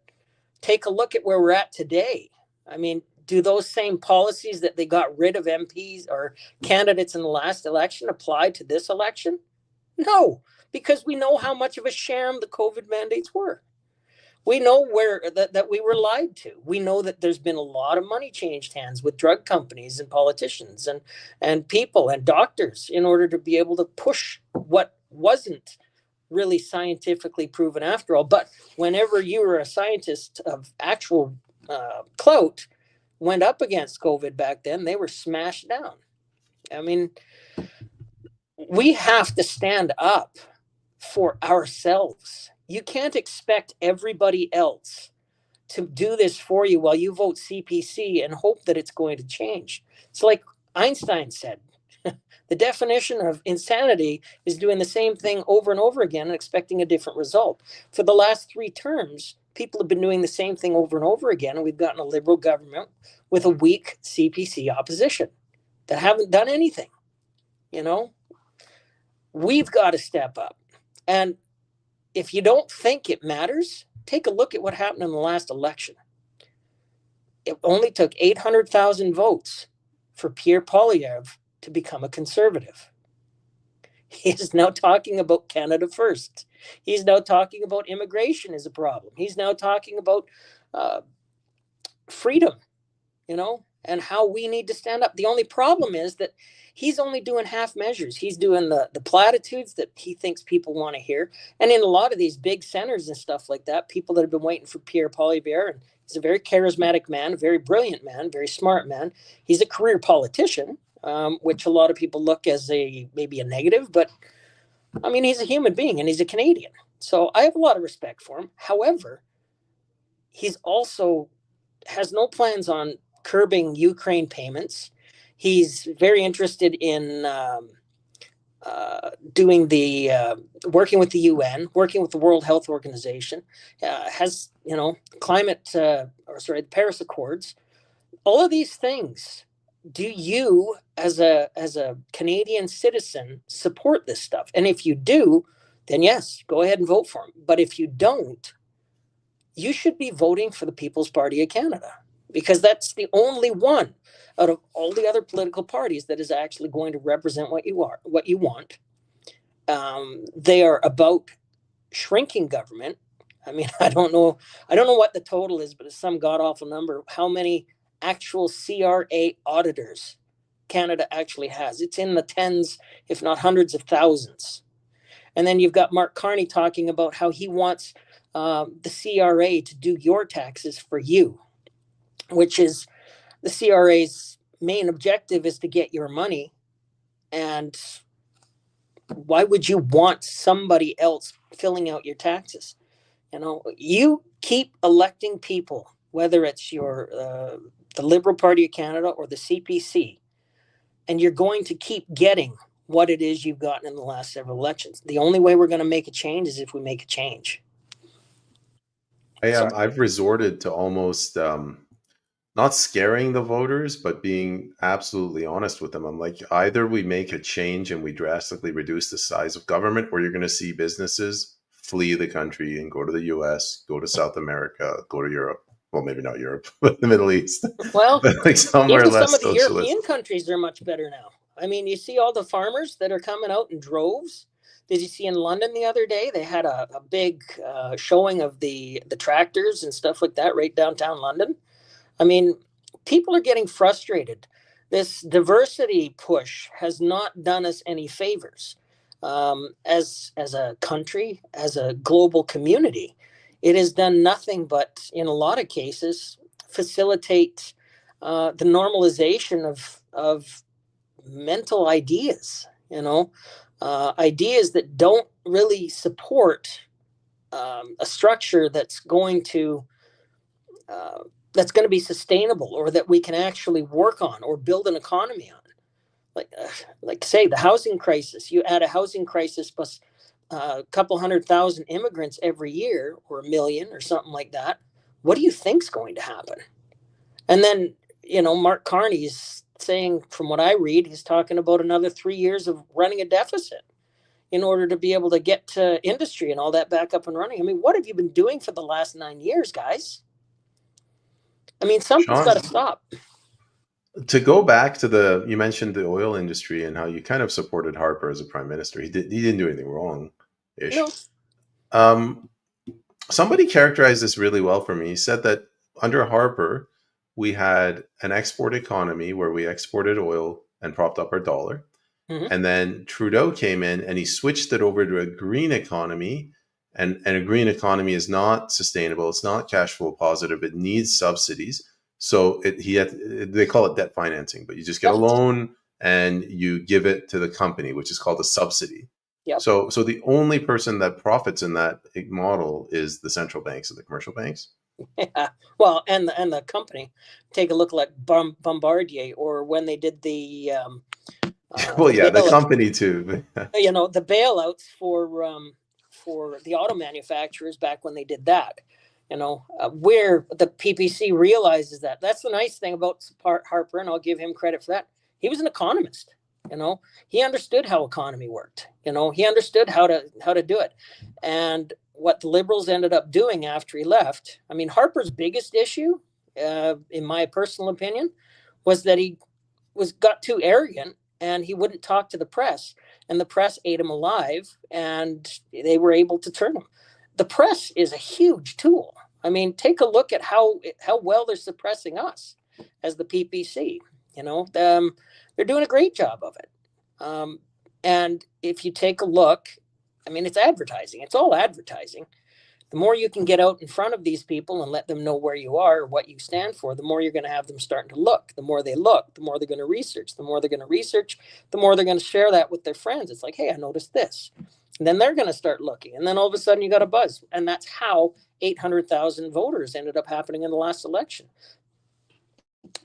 take a look at where we're at today. I mean, do those same policies that they got rid of MPs or candidates in the last election apply to this election? No, because we know how much of a sham the COVID mandates were. We know that we were lied to. We know that there's been a lot of money changed hands with drug companies and politicians and people and doctors in order to be able to push what wasn't really scientifically proven after all. But whenever you were a scientist of actual clout, went up against COVID back then, they were smashed down. I mean, we have to stand up for ourselves. You can't expect everybody else to do this for you while you vote CPC and hope that it's going to change. It's like Einstein said, the definition of insanity is doing the same thing over and over again and expecting a different result. For the last 3 terms, people have been doing the same thing over and over again, and we've gotten a Liberal government with a weak CPC opposition that haven't done anything. We've got to step up. And if you don't think it matters, take a look at what happened in the last election. It only took 800,000 votes for Pierre Poilievre to become a conservative. He is now talking about Canada first. He's now talking about immigration is a problem. He's now talking about freedom, and how we need to stand up. The only problem is that he's only doing half measures. He's doing the platitudes that he thinks people want to hear. And in a lot of these big centers and stuff like that, people that have been waiting for Pierre Poilievre, and he's a very charismatic man, a very brilliant man, very smart man. He's a career politician, which a lot of people look as maybe a negative, but I mean, he's a human being and he's a Canadian. So I have a lot of respect for him. However, he's also has no plans on curbing Ukraine payments. He's very interested in doing the working with the UN, working with the World Health Organization, has climate the Paris Accords. All of these things. Do you, as a Canadian citizen, support this stuff? And if you do, then yes, go ahead and vote for him. But if you don't, you should be voting for the People's Party of Canada, because that's the only one out of all the other political parties that is actually going to represent what you want. They are about shrinking government. I mean, I don't know what the total is, but it's some god awful number. How many actual CRA auditors Canada actually has? It's in the tens, if not hundreds of thousands. And then you've got Mark Carney talking about how he wants the CRA to do your taxes for you, which is the CRA's main objective is to get your money. And why would you want somebody else filling out your taxes? You keep electing people, whether it's the Liberal Party of Canada or the CPC, and you're going to keep getting what it is you've gotten in the last several elections. The only way we're going to make a change is if we make a change. I've resorted to almost not scaring the voters, but being absolutely honest with them. I'm like, either we make a change and we drastically reduce the size of government, or you're going to see businesses flee the country and go to the US, go to South America, go to Europe. Well, maybe not Europe, but the Middle East, Well, but like somewhere even some of less the socialist. European countries are much better now. I mean, you see all the farmers that are coming out in droves. Did you see in London the other day? They had a big showing of the tractors and stuff like that right downtown London. I mean, people are getting frustrated. This diversity push has not done us any favors as a country, as a global community. It has done nothing but, in a lot of cases, facilitate the normalization of mental ideas. Ideas that don't really support a structure uh, that's going to be sustainable, or that we can actually work on or build an economy on. Like say the housing crisis. You add a housing crisis plus a couple 100,000 immigrants every year, or a million, or something like that. What do you think's going to happen? And then Mark Carney's saying, from what I read, he's talking about another 3 years of running a deficit in order to be able to get to industry and all that back up and running. I mean, what have you been doing for the last 9 years, guys? I mean, something's got Sean, to stop. to go back to you mentioned the oil industry and how you kind of supported Harper as a prime minister. He didn't do anything wrong ish. No. Um, Somebody characterized this really well for me. He said that under Harper, we had an export economy where we exported oil and propped up our dollar. Mm-hmm. And then Trudeau came in and he switched it over to a green economy. And a green economy is not sustainable. It's not cash flow positive. It needs subsidies. So they call it debt financing, but you just get a Yep. loan and you give it to the company, which is called a subsidy. Yep. So the only person that profits in that model is the central banks and the commercial banks. Yeah. Well, and the company. Take a look like Bombardier, or when they did Well, the yeah, the bailout. company too. The bailouts for the auto manufacturers back when they did that. Where the PPC realizes that. That's the nice thing about Harper, and I'll give him credit for that. He was an economist. He understood how economy worked. He understood how to do it. And what the Liberals ended up doing after he left, I mean, Harper's biggest issue, in my personal opinion, was that he got too arrogant, and he wouldn't talk to the press, and the press ate him alive, and they were able to turn him. The press is a huge tool. I mean, take a look at how well they're suppressing us as the PPC. They're doing a great job of it. And if you take a look, I mean, it's advertising. It's all advertising. The more you can get out in front of these people and let them know where you are or what you stand for, the more you're going to have them starting to look. The more they look, the more they're going to research. The more they're going to research, the more they're going to share that with their friends. It's like, hey, I noticed this. And then they're going to start looking. And then all of a sudden you got a buzz. And that's how 800,000 voters ended up happening in the last election,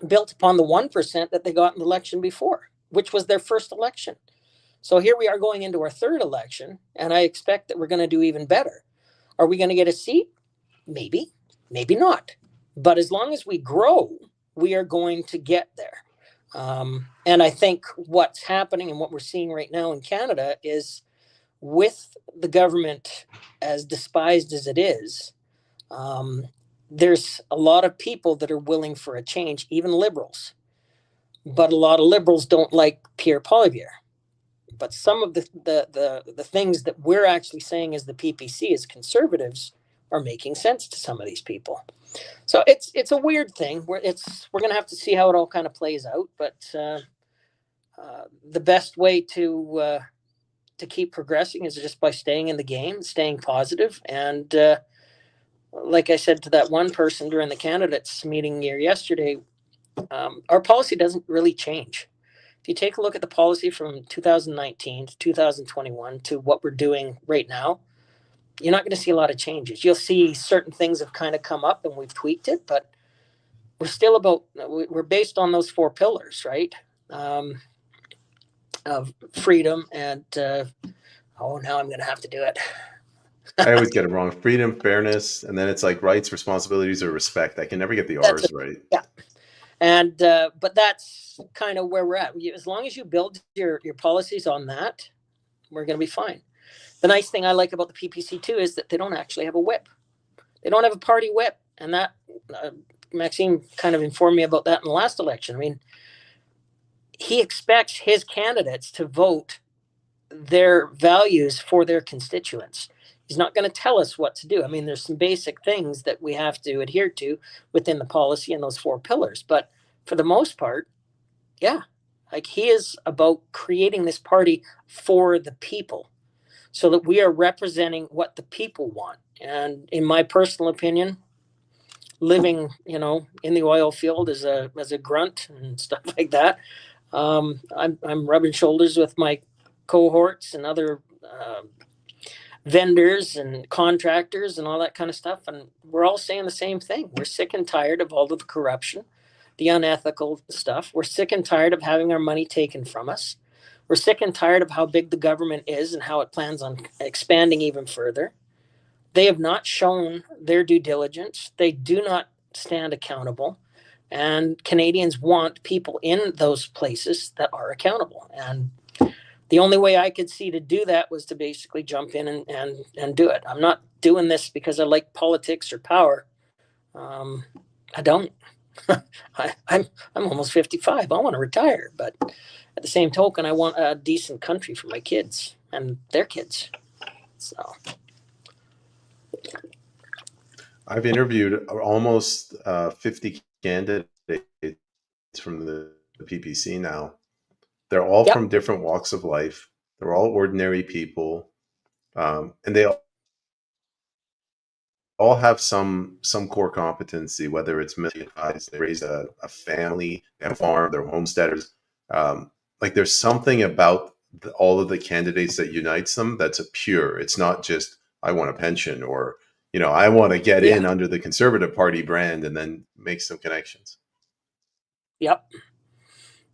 built upon the 1% that they got in the election before, which was their first election. So here we are going into our third election, and I expect that we're going to do even better. Are we going to get a seat? Maybe, maybe not. But as long as we grow, we are going to get there. And I think what's happening and what we're seeing right now in Canada is, with the government as despised as it is, there's a lot of people that are willing for a change, even Liberals. But a lot of Liberals don't like Pierre Poilievre. But some of the things that we're actually saying as the PPC, as conservatives, are making sense to some of these people. So it's a weird thing. We're going to have to see how it all kind of plays out. But the best way to keep progressing is just by staying in the game, staying positive, and like I said to that one person during the candidates meeting here yesterday, our policy doesn't really change. If you take a look at the policy from 2019 to 2021 to what we're doing right now, you're not going to see a lot of changes. You'll see certain things have kind of come up and we've tweaked it, but we're based on those four pillars, right? Of freedom and, now I'm going to have to do it. I always get it wrong. Freedom, fairness, and then it's like rights, responsibilities, or respect. I can never get the R's right. Yeah. And but that's kind of where we're at. As long as you build your policies on that, we're going to be fine. The nice thing I like about the PPC too is that they don't actually have a whip. They don't have a party whip, and that Maxime kind of informed me about that in the last election. I mean, he expects his candidates to vote their values for their constituents. He's not going to tell us what to do. I mean, there's some basic things that we have to adhere to within the policy and those 4 pillars, but for the most part, yeah, like he is about creating this party for the people so that we are representing what the people want. And in my personal opinion, living, in the oil field as a grunt and stuff like that, I'm rubbing shoulders with my cohorts and other vendors and contractors and all that kind of stuff, and we're all saying the same thing. We're sick and tired of all of the corruption, the unethical stuff. We're sick and tired of having our money taken from us. We're sick and tired of how big the government is and how it plans on expanding even further. They have not shown their due diligence. They do not stand accountable. And Canadians want people in those places that are accountable. And the only way I could see to do that was to basically jump in and do it. I'm not doing this because I like politics or power. I don't. I'm almost 55. I want to retire, but at the same token, I want a decent country for my kids and their kids. So I've interviewed almost 50 candidates from the PPC now. They're all from different walks of life. They're all ordinary people, and they all have some core competency, whether it's they raise a family, a farm, they're homesteaders. Like there's something about all of the candidates that unites them that's a pure. It's not just I want a pension or I want to get in under the Conservative Party brand and then make some connections. Yep.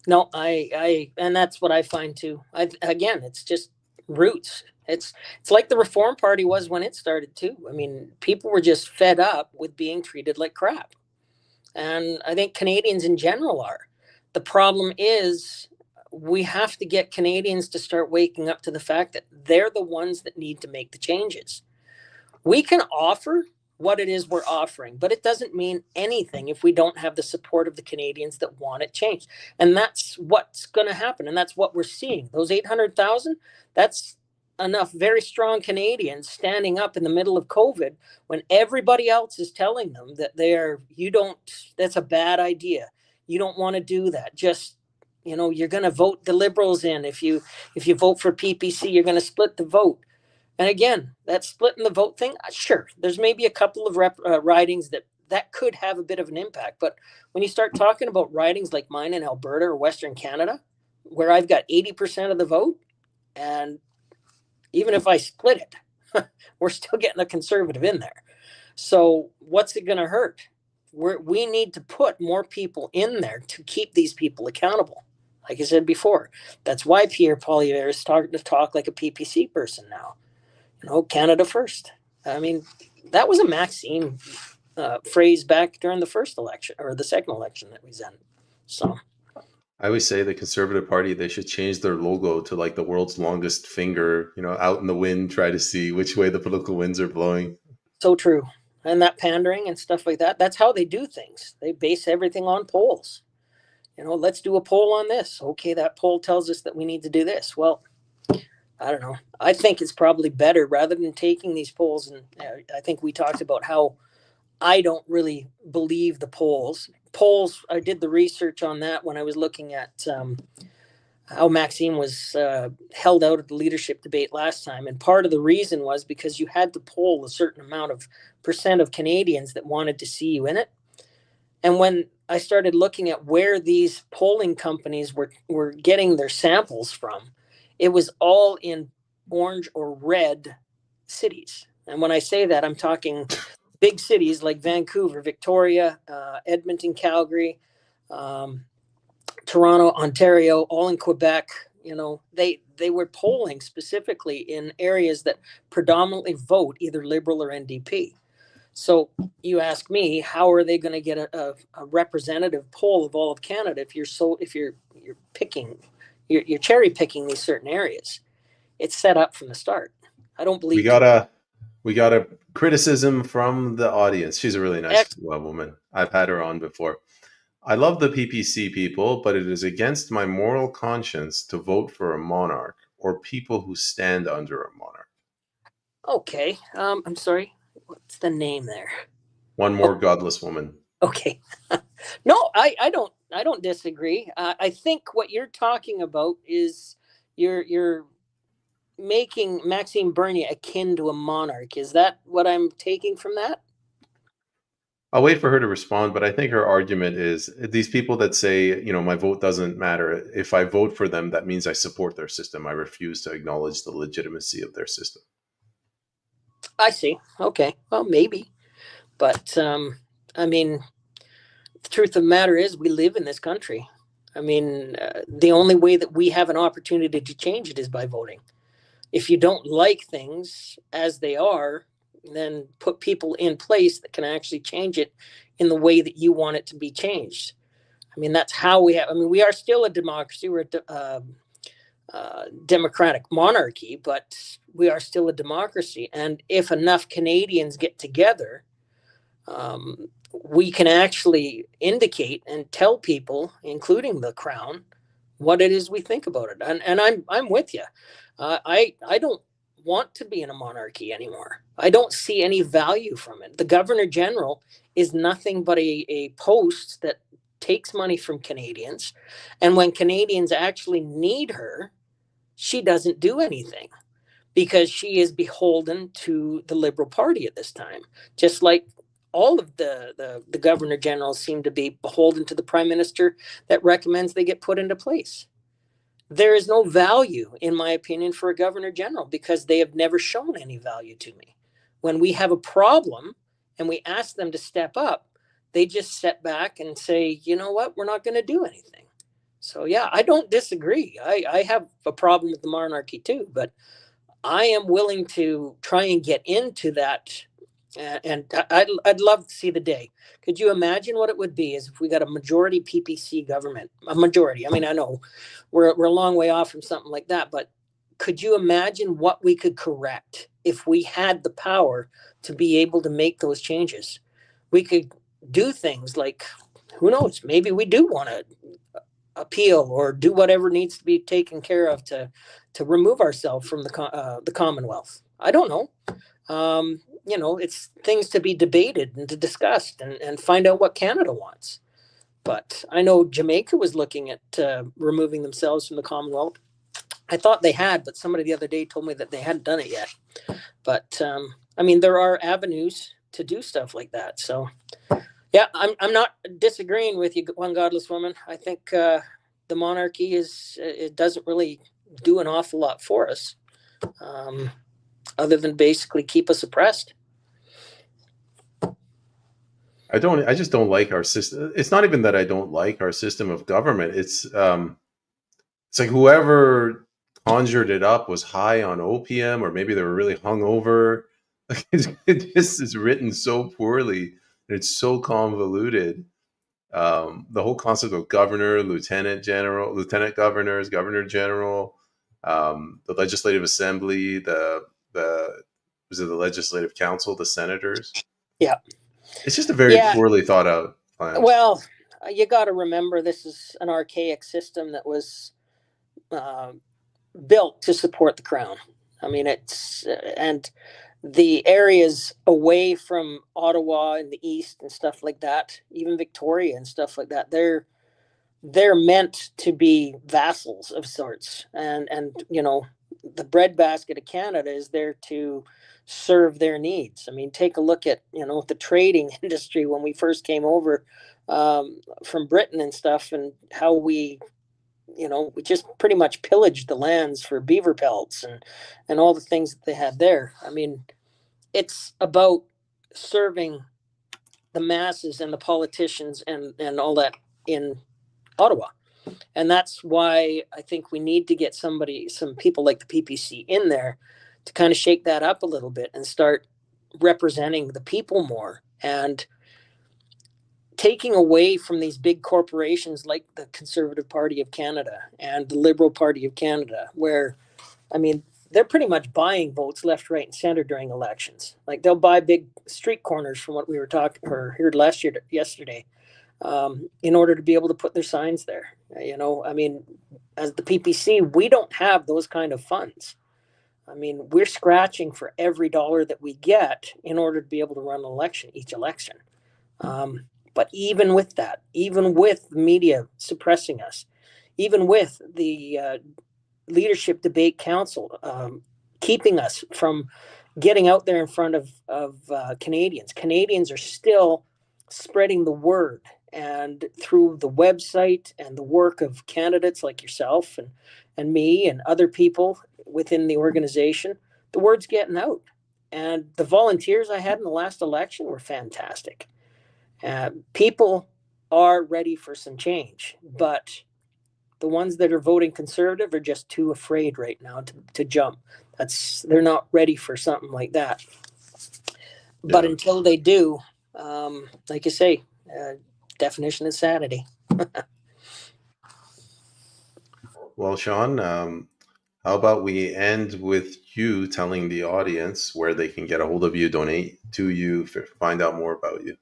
No, I and that's what I find too. Again, it's just roots. It's like the Reform Party was when it started too. I mean, people were just fed up with being treated like crap. And I think Canadians in general are. The problem is we have to get Canadians to start waking up to the fact that they're the ones that need to make the changes. We can offer what it is we're offering, but it doesn't mean anything if we don't have the support of the Canadians that want it changed. And that's what's going to happen. And that's what we're seeing. Those 800,000, that's enough very strong Canadians standing up in the middle of COVID when everybody else is telling them that that's a bad idea. You don't want to do that. Just, you're going to vote the Liberals in. If you vote for PPC, you're going to split the vote. And again, that splitting the vote thing, sure, there's maybe a couple of ridings that could have a bit of an impact. But when you start talking about ridings like mine in Alberta or Western Canada, where I've got 80% of the vote, and even if I split it, we're still getting a Conservative in there. So what's it going to hurt? We need to put more people in there to keep these people accountable. Like I said before, that's why Pierre Poilievre is starting to talk like a PPC person now. Canada first. I mean, that was a Maxime phrase back during the first election or the second election that we was in. So I always say the Conservative Party, they should change their logo to like the world's longest finger, out in the wind, try to see which way the political winds are blowing. So true. And that pandering and stuff like that, that's how they do things. They base everything on polls. Let's do a poll on this. Okay, that poll tells us that we need to do this. Well, I don't know. I think it's probably better rather than taking these polls. And I think we talked about how I don't really believe the polls. Polls, I did the research on that when I was looking at how Maxime was held out at the leadership debate last time. And part of the reason was because you had to poll a certain amount of percent of Canadians that wanted to see you in it. And when I started looking at where these polling companies were getting their samples from, it was all in orange or red cities. And when I say that, I'm talking big cities like Vancouver, Victoria, Edmonton, Calgary, Toronto, Ontario, all in Quebec. They were polling specifically in areas that predominantly vote either Liberal or NDP. So you ask me, how are they going to get a representative poll of all of Canada if you're picking, you're cherry picking these certain areas? It's set up from the start. I don't We believe got a we got a criticism from the audience. She's a really nice X. woman. I've had her on before. I love the PPC people, but it is against my moral conscience to vote for a monarch or people who stand under a monarch. Okay. I'm sorry. What's the name there? One Oh, more godless woman. okay. No, I don't disagree. I think what you're talking about is you're making Maxime Bernier akin to a monarch. Is that what I'm taking from that? I'll wait for her to respond, but I think her argument is these people that say, my vote doesn't matter. If I vote for them, that means I support their system. I refuse to acknowledge the legitimacy of their system. I see. Okay. Well, maybe, but I mean, the truth of the matter is, we live in this country. I mean, the only way that we have an opportunity to change it is by voting. If you don't like things as they are, then put people in place that can actually change it in the way that you want it to be changed. I mean, that's how we have. I mean, we are still a democracy. We're a democratic monarchy, but we are still a democracy. And if enough Canadians get together, we can actually indicate and tell people, including the Crown, what it is we think about it. And I'm with you. I don't want to be in a monarchy anymore. I don't see any value from it. The Governor General is nothing but a post that takes money from Canadians, and when Canadians actually need her, she doesn't do anything because she is beholden to the Liberal Party at this time, just like all of the governor generals seem to be beholden to the prime minister that recommends they get put into place. There is no value, in my opinion, for a governor general because they have never shown any value to me. When we have a problem and we ask them to step up, they just step back and say, you know what, we're not going to do anything. So, yeah, I don't disagree. I have a problem with the monarchy too, but I am willing to try and get into that. And I'd love to see the day. Could you imagine what it would be as if we got a majority PPC government? A majority. I mean, I know we're a long way off from something like that, but could you imagine what we could correct if we had the power to be able to make those changes? We could do things like, who knows, maybe we do want to appeal or do whatever needs to be taken care of to remove ourselves from the Commonwealth. I don't know. It's things to be debated and to discuss and find out what Canada wants. But I know Jamaica was looking at removing themselves from the Commonwealth. I thought they had, but somebody the other day told me that they hadn't done it yet. But I mean, there are avenues to do stuff like that. So yeah, I'm not disagreeing with you, one godless woman. I think the monarchy it doesn't really do an awful lot for us, other than basically keep us oppressed. I just don't like our system. It's not even that I don't like our system of government. It's like whoever conjured it up was high on opium, or maybe they were really hungover. It just is written so poorly and it's so convoluted. The whole concept of governor, lieutenant general, lieutenant governors, governor general, the legislative assembly, the was it the legislative council, the senators. Yeah. It's just a very Yeah. poorly thought out plan. Well, you got to remember this is an archaic system that was uh, built to support the crown. I mean, and the areas away from Ottawa in the east and stuff like that, even Victoria and stuff like that, they're meant to be vassals of sorts, and the breadbasket of Canada is there to serve their needs. I mean, take a look at the trading industry when we first came over from Britain and stuff, and how we just pretty much pillaged the lands for beaver pelts and all the things that they had there. I mean, it's about serving the masses and the politicians and all that in Ottawa. And that's why I think we need to get some people like the PPC in there to kind of shake that up a little bit and start representing the people more and taking away from these big corporations like the Conservative Party of Canada and the Liberal Party of Canada, where, I mean, they're pretty much buying votes left, right, and center during elections. Like they'll buy big street corners from what we were talking or heard yesterday, in order to be able to put their signs there. I mean, as the PPC, we don't have those kind of funds. I mean, we're scratching for every dollar that we get in order to be able to run an election, each election. But even with that, even with the media suppressing us, even with the Leadership Debate Council keeping us from getting out there in front of Canadians, Canadians are still spreading the word. And through the website and the work of candidates like yourself and me and other people within the organization, the word's getting out. And the volunteers I had in the last election were fantastic. People are ready for some change, but the ones that are voting Conservative are just too afraid right now to jump. They're not ready for something like that. But Yeah. until they do, like you say, definition is sanity. Well, Shawn, how about we end with you telling the audience where they can get a hold of you, donate to you, find out more about you?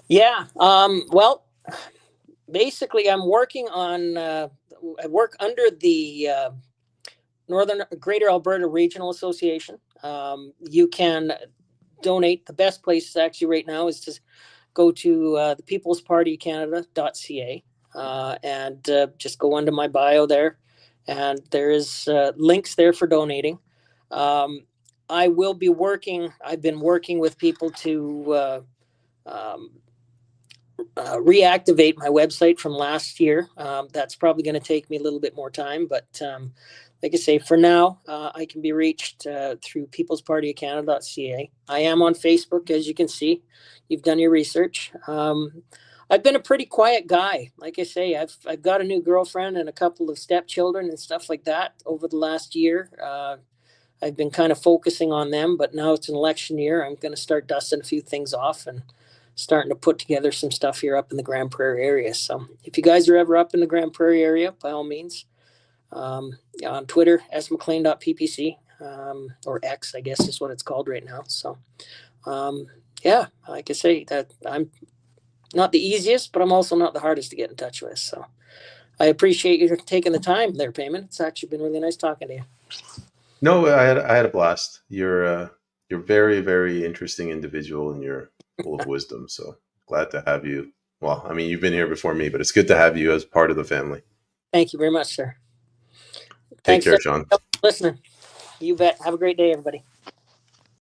Yeah. Well, basically, I'm working on. I work under the Northern Greater Alberta Regional Association. You can donate. The best place actually right now is to go to the peoplespartycanada.ca and just go under my bio there. And there is links there for donating. I will be working. I've been working with people to reactivate my website from last year. That's probably going to take me a little bit more time, but like I say, for now, I can be reached through peoplespartyofcanada.ca. I am on Facebook, as you can see. You've done your research. I've been a pretty quiet guy. Like I say, I've got a new girlfriend and a couple of stepchildren and stuff like that over the last year. I've been kind of focusing on them, but now it's an election year. I'm going to start dusting a few things off and starting to put together some stuff here up in the Grand Prairie area. So if you guys are ever up in the Grand Prairie area, by all means, on Twitter, smclean.ppc, or X, I guess is what it's called right now. So, yeah, like I say, that I'm not the easiest, but I'm also not the hardest to get in touch with. So I appreciate you taking the time there, Payman. It's actually been really nice talking to you. No, I had a blast. You're very, very interesting individual, and you're full of wisdom. So glad to have you. Well, I mean, you've been here before me, but it's good to have you as part of the family. Thank you very much, sir. Take Thanks care, for Shawn. listening. You bet. Have a great day, everybody.